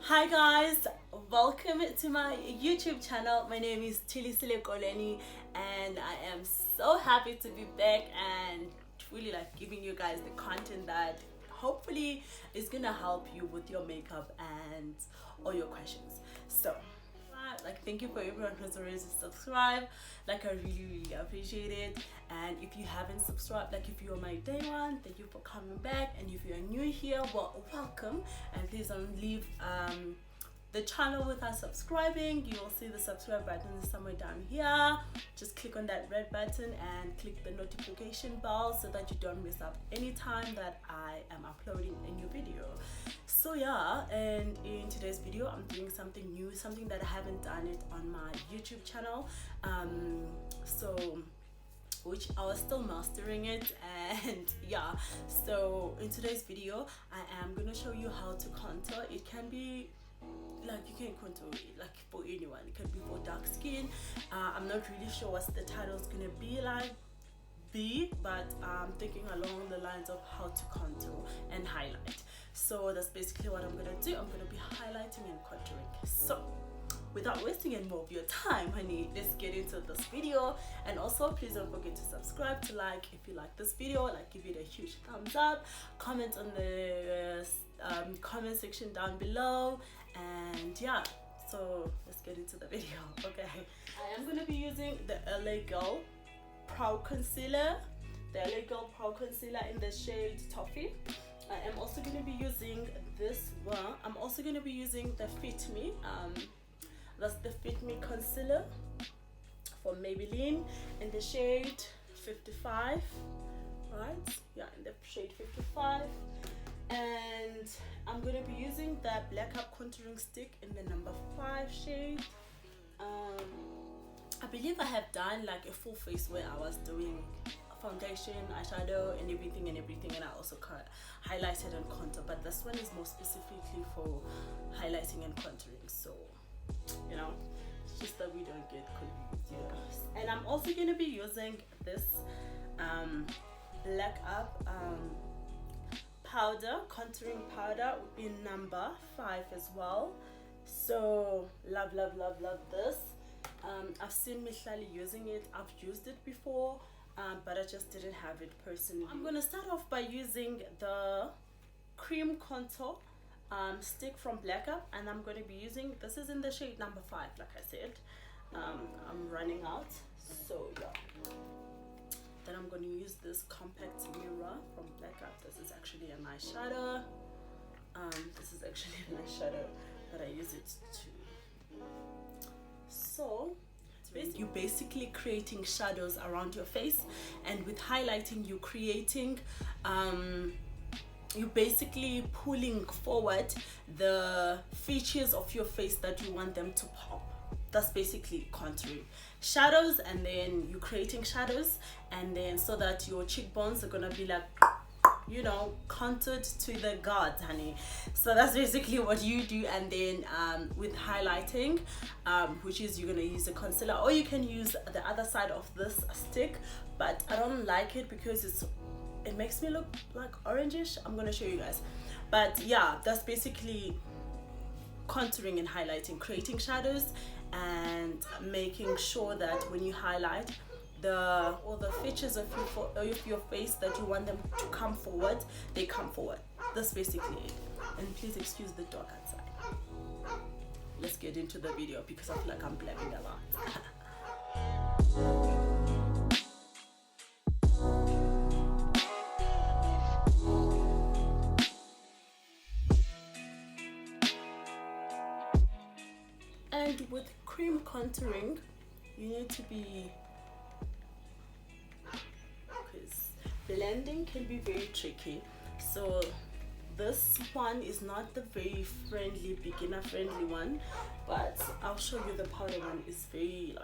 Hi guys, welcome to my YouTube channel. My name is Thulisile Kolweni and I am so happy to be back and really giving you guys the content that hopefully is gonna help you with your makeup and all your questions. So thank you for everyone who's already subscribed. I really appreciate it. And if you haven't subscribed, if you're my day one, thank you for coming back. And if you're new here, well, welcome. And please don't leave the channel without subscribing. You will see the subscribe button somewhere down here. Just click on that red button and click the notification bell so that you don't miss out any time that I am uploading a new video. So yeah, and in today's video I'm doing something new, something that I haven't done it on my YouTube channel, which I was still mastering it. And yeah, so in today's video I am gonna show you how to contour. It can be you can contour it for anyone. It can be for dark skin. I'm not really sure what the title is gonna be, but I'm thinking along the lines of how to contour and highlight. So that's basically what I'm gonna do. I'm gonna be highlighting and contouring. So without wasting any more of your time, honey, let's get into this video. And also please don't forget to subscribe, to like if you like this video, give it a huge thumbs up, comment on the comment section down below. And yeah, so let's get into the video. Okay, I am gonna be using the LA Girl Pro Concealer, in the shade Toffee. I am also going to be using this one. I'm also going to be using the Fit Me, that's the Fit Me concealer for Maybelline in the shade 55, right? Yeah, in the shade 55. And I'm going to be using the Black Up contouring stick in the number 5 shade. I believe I have done a full face where I was doing foundation, eyeshadow and everything, and I also highlighted and contour, but this one is more specifically for highlighting and contouring, so it's just that we don't get confused. And I'm also going to be using this Black Up powder, contouring powder in number 5 as well. So love this. I've seen Mihlali using it. I've used it before, but I just didn't have it personally. I'm gonna start off by using the cream contour stick from Black Up, and I'm gonna be using, this is in the shade number 5, like I said. I'm running out, so yeah. Then I'm gonna use this compact mirror from Black Up. This is actually an eyeshadow. But I use it too. So you're basically creating shadows around your face, and with highlighting you're creating you're basically pulling forward the features of your face that you want them to pop. That's basically contouring. Shadows, and then you're creating shadows, and then so that your cheekbones are gonna be contoured to the gods, honey. So that's basically what you do. And then with highlighting, which is you're gonna use a concealer, or you can use the other side of this stick, but I don't like it because it makes me look orangish. I'm gonna show you guys, but yeah, that's basically contouring and highlighting, creating shadows and making sure that when you highlight, all the features of your face that you want them to come forward, they come forward. That's basically it. And please excuse the dog outside. Let's get into the video because I feel like I'm blabbing a lot. And with cream contouring, you need to be, because blending can be very tricky. So this one is not the very friendly, beginner friendly one, but I'll show you the powder one is very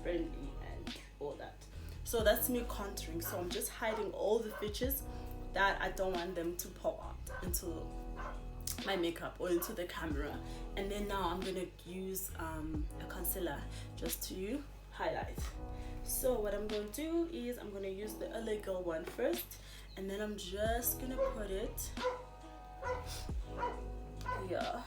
friendly and all that. So that's me contouring. So I'm just hiding all the features that I don't want them to pop out into my makeup or into the camera. And then now I'm gonna use a concealer just to highlight. So what I'm going to do is I'm going to use the LA Girl one first, and then I'm just gonna put it here.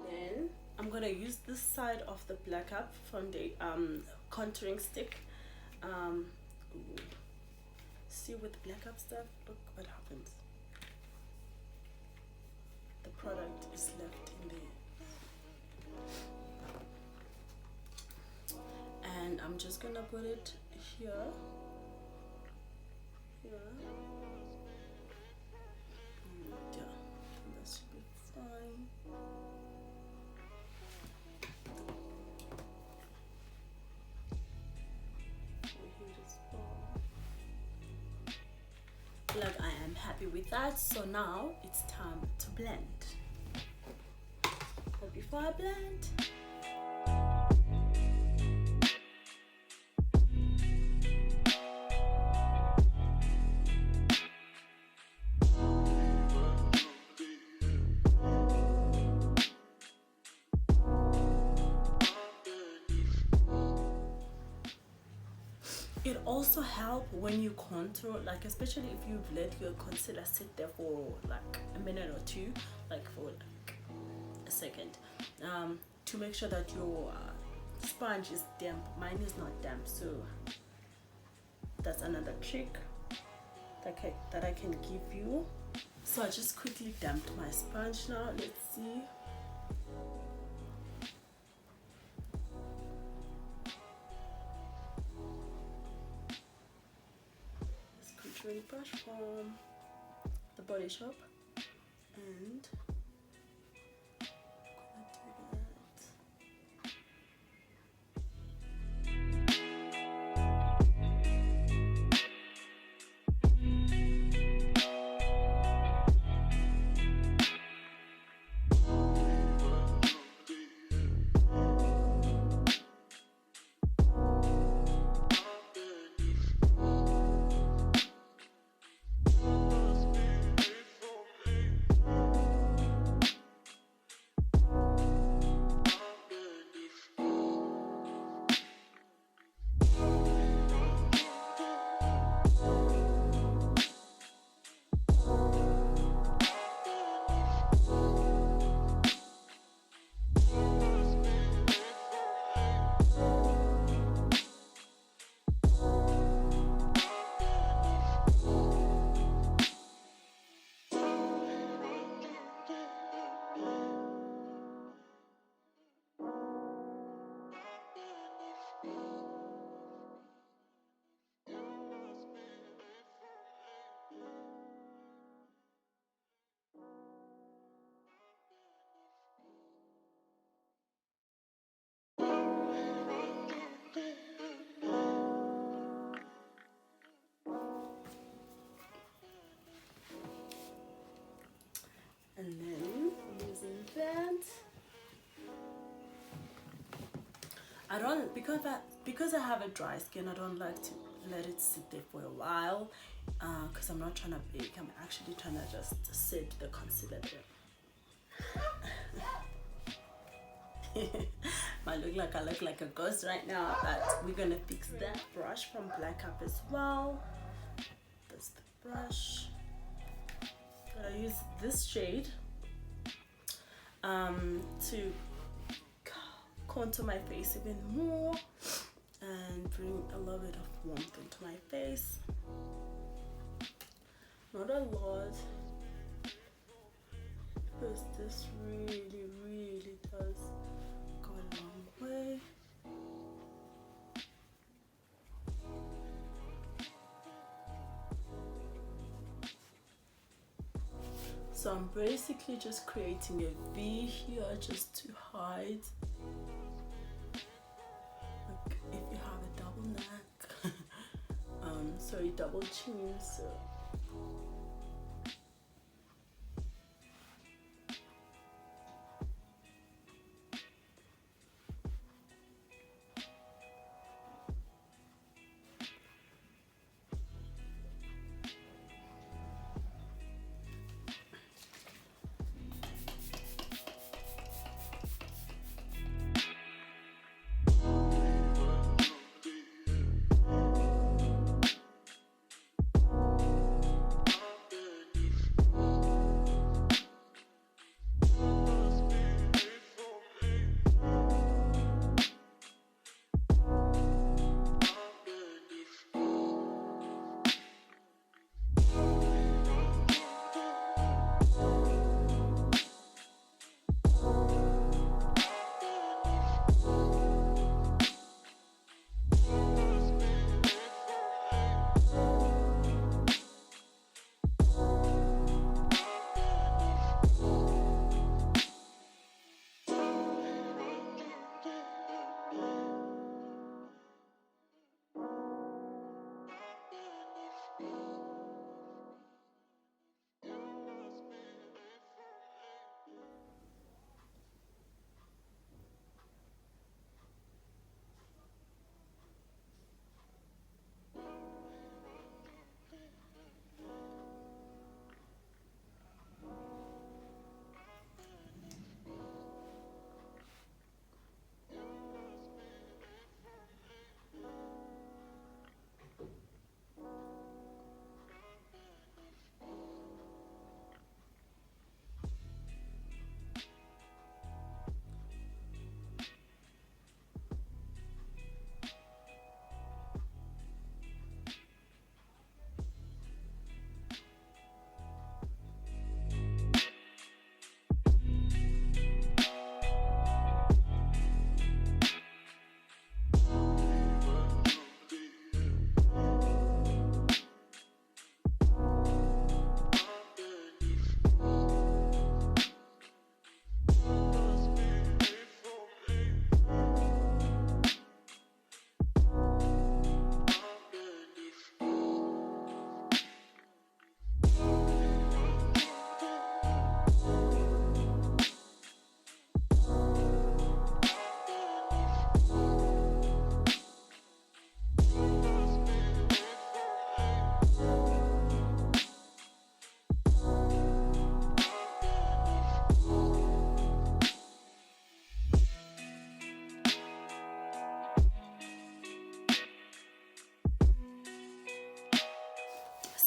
Then I'm gonna use this side of the black up from the contouring stick. Ooh. See, with black up stuff, look what happens. The product is left in there. And I'm just gonna put it here. Yeah, that should be fine. Like, I am happy with that. So now it's time to blend. But before I blend, it also helps when you contour, like especially if you've let your concealer sit there for like a minute or two, like for like a second, to make sure that your sponge is damp. Mine is not damp, so that's another trick that I can give you. So I just quickly damped my sponge now. Let's see. Brush from the Body Shop, and then using that, I don't, because I have a dry skin, I don't like to let it sit there for a while, because I'm not trying to bake. I'm actually trying to just set the concealer there. I look like a ghost right now, but we're gonna fix that brush from Black Up as well. That's the brush. I use this shade to contour my face even more and bring a little bit of warmth into my face. Not a lot, because this really does go a long way. So I'm basically just creating a V here just to hide. Like if you have a double neck, sorry, double chin, so.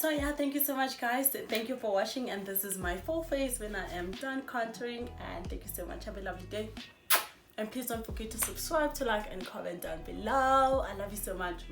So yeah, thank you so much guys, thank you for watching, and this is my full face when I am done contouring, and thank you so much. Have a lovely day, and please don't forget to subscribe, to like and comment down below. I love you so much.